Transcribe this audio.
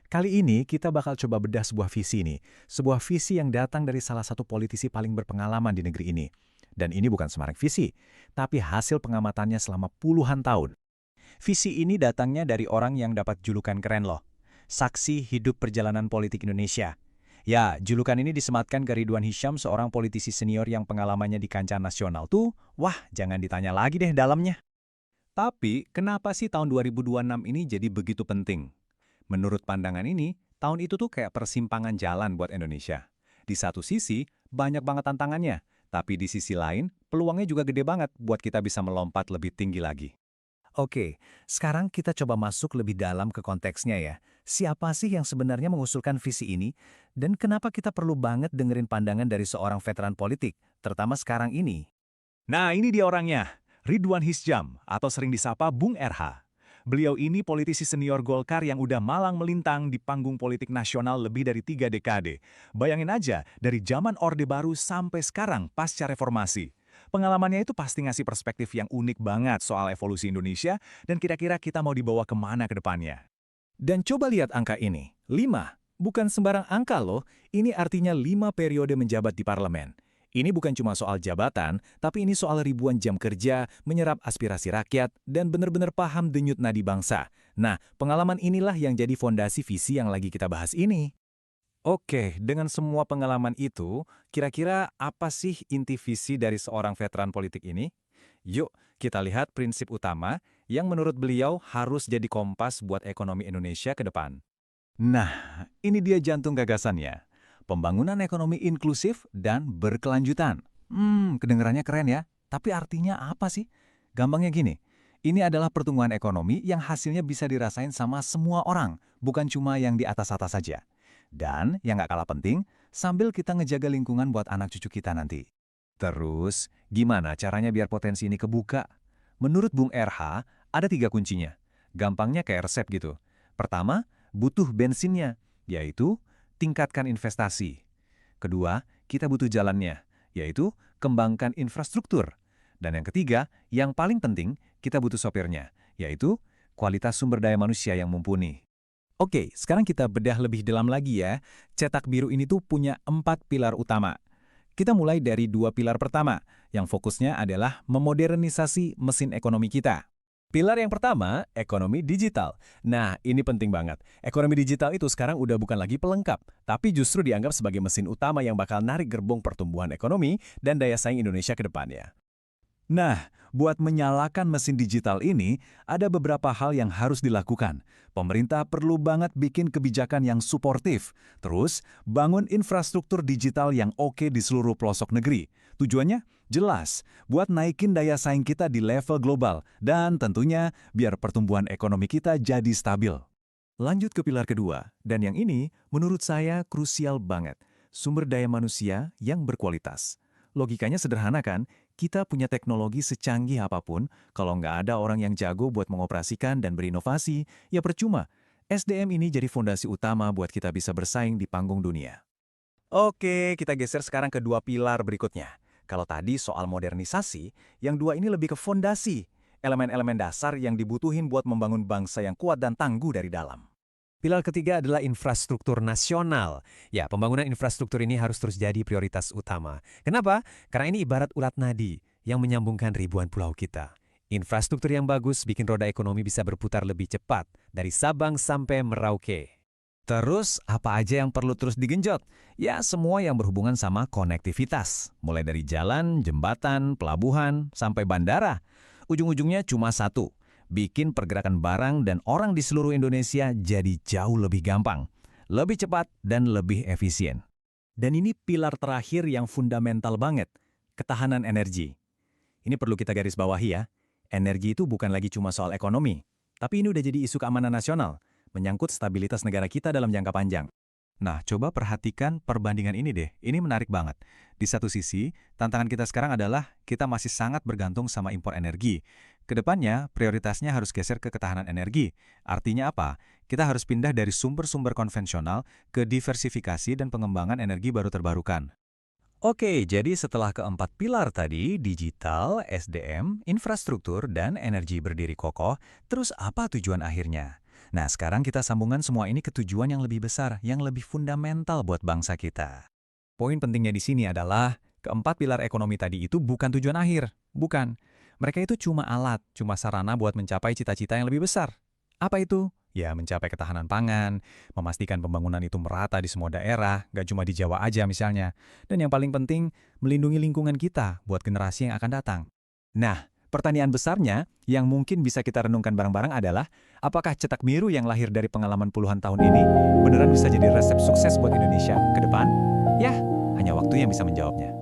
Kali ini kita bakal coba bedah sebuah visi nih. Sebuah visi yang datang dari salah satu politisi paling berpengalaman di negeri ini. Dan ini bukan sembarang visi, tapi hasil pengamatannya selama puluhan tahun. Visi ini datangnya dari orang yang dapat julukan keren loh. Saksi Hidup Perjalanan Politik Indonesia. Ya, julukan ini disematkan ke Ridwan Hisyam, seorang politisi senior yang pengalamannya di kancah nasional tuh, wah jangan ditanya lagi deh dalamnya. Tapi, kenapa sih tahun 2026 ini jadi begitu penting? Menurut pandangan ini, tahun itu tuh kayak persimpangan jalan buat Indonesia. Di satu sisi, banyak banget tantangannya, tapi di sisi lain, peluangnya juga gede banget buat kita bisa melompat lebih tinggi lagi. Oke, sekarang kita coba masuk lebih dalam ke konteksnya ya. Siapa sih yang sebenarnya mengusulkan visi ini? Dan kenapa kita perlu banget dengerin pandangan dari seorang veteran politik, terutama sekarang ini? Nah, ini dia orangnya, Ridwan Hisyam, atau sering disapa Bung RH. Beliau ini politisi senior Golkar yang udah malang melintang di panggung politik nasional lebih dari 3 dekade. Bayangin aja, dari zaman Orde Baru sampai sekarang pasca reformasi. Pengalamannya itu pasti ngasih perspektif yang unik banget soal evolusi Indonesia dan kira-kira kita mau dibawa kemana ke depannya. Dan coba lihat angka ini, 5. Bukan sembarang angka loh, ini artinya 5 periode menjabat di parlemen. Ini bukan cuma soal jabatan, tapi ini soal ribuan jam kerja, menyerap aspirasi rakyat, dan benar-benar paham denyut nadi bangsa. Nah, pengalaman inilah yang jadi fondasi visi yang lagi kita bahas ini. Oke, dengan semua pengalaman itu, kira-kira apa sih inti visi dari seorang veteran politik ini? Yuk, kita lihat prinsip utama yang menurut beliau harus jadi kompas buat ekonomi Indonesia ke depan. Nah, ini dia jantung gagasannya. Pembangunan ekonomi inklusif dan berkelanjutan. Kedengarannya keren ya. Tapi artinya apa sih? Gampangnya gini, ini adalah pertumbuhan ekonomi yang hasilnya bisa dirasain sama semua orang, bukan cuma yang di atas-atas saja. Dan yang nggak kalah penting, sambil kita ngejaga lingkungan buat anak cucu kita nanti. Terus, gimana caranya biar potensi ini kebuka? Menurut Bung RH, ada 3 kuncinya. Gampangnya kayak resep gitu. Pertama, butuh bensinnya, yaitu tingkatkan investasi. Kedua, kita butuh jalannya, yaitu kembangkan infrastruktur. Dan yang ketiga, yang paling penting, kita butuh sopirnya, yaitu kualitas sumber daya manusia yang mumpuni. Oke, sekarang kita bedah lebih dalam lagi ya. Cetak biru ini tuh punya 4 pilar utama. Kita mulai dari 2 pilar pertama, yang fokusnya adalah memodernisasi mesin ekonomi kita. Pilar yang pertama, ekonomi digital. Nah, ini penting banget. Ekonomi digital itu sekarang udah bukan lagi pelengkap, tapi justru dianggap sebagai mesin utama yang bakal narik gerbong pertumbuhan ekonomi dan daya saing Indonesia ke depannya. Nah, buat menyalakan mesin digital ini, ada beberapa hal yang harus dilakukan. Pemerintah perlu banget bikin kebijakan yang suportif. Terus, bangun infrastruktur digital yang oke di seluruh pelosok negeri. Tujuannya? Jelas, buat naikin daya saing kita di level global. Dan tentunya, biar pertumbuhan ekonomi kita jadi stabil. Lanjut ke pilar kedua, dan yang ini menurut saya krusial banget. Sumber daya manusia yang berkualitas. Logikanya sederhana kan? Kita punya teknologi secanggih apapun, kalau nggak ada orang yang jago buat mengoperasikan dan berinovasi, ya percuma. SDM ini jadi fondasi utama buat kita bisa bersaing di panggung dunia. Oke, kita geser sekarang ke 2 pilar berikutnya. Kalau tadi soal modernisasi, yang 2 ini lebih ke fondasi, elemen-elemen dasar yang dibutuhin buat membangun bangsa yang kuat dan tangguh dari dalam. Pilar ketiga adalah infrastruktur nasional. Ya, pembangunan infrastruktur ini harus terus jadi prioritas utama. Kenapa? Karena ini ibarat ulat nadi yang menyambungkan ribuan pulau kita. Infrastruktur yang bagus bikin roda ekonomi bisa berputar lebih cepat dari Sabang sampai Merauke. Terus, apa aja yang perlu terus digenjot? Ya, semua yang berhubungan sama konektivitas. Mulai dari jalan, jembatan, pelabuhan, sampai bandara. Ujung-ujungnya cuma satu. Bikin pergerakan barang dan orang di seluruh Indonesia jadi jauh lebih gampang, lebih cepat, dan lebih efisien. Dan ini pilar terakhir yang fundamental banget, ketahanan energi. Ini perlu kita garis bawahi ya. Energi itu bukan lagi cuma soal ekonomi, tapi ini udah jadi isu keamanan nasional, menyangkut stabilitas negara kita dalam jangka panjang. Nah, coba perhatikan perbandingan ini deh, ini menarik banget. Di satu sisi, tantangan kita sekarang adalah kita masih sangat bergantung sama impor energi. Kedepannya, prioritasnya harus geser ke ketahanan energi. Artinya apa? Kita harus pindah dari sumber-sumber konvensional ke diversifikasi dan pengembangan energi baru terbarukan. Oke, jadi setelah keempat pilar tadi, digital, SDM, infrastruktur, dan energi berdiri kokoh, terus apa tujuan akhirnya? Nah, sekarang kita sambungkan semua ini ke tujuan yang lebih besar, yang lebih fundamental buat bangsa kita. Poin pentingnya di sini adalah keempat pilar ekonomi tadi itu bukan tujuan akhir. Bukan. Mereka itu cuma alat, cuma sarana buat mencapai cita-cita yang lebih besar. Apa itu? Ya, mencapai ketahanan pangan, memastikan pembangunan itu merata di semua daerah, gak cuma di Jawa aja misalnya. Dan yang paling penting, melindungi lingkungan kita buat generasi yang akan datang. Nah, pertanyaan besarnya yang mungkin bisa kita renungkan bareng-bareng adalah, apakah cetak biru yang lahir dari pengalaman puluhan tahun ini beneran bisa jadi resep sukses buat Indonesia ke depan? Ya, hanya waktu yang bisa menjawabnya.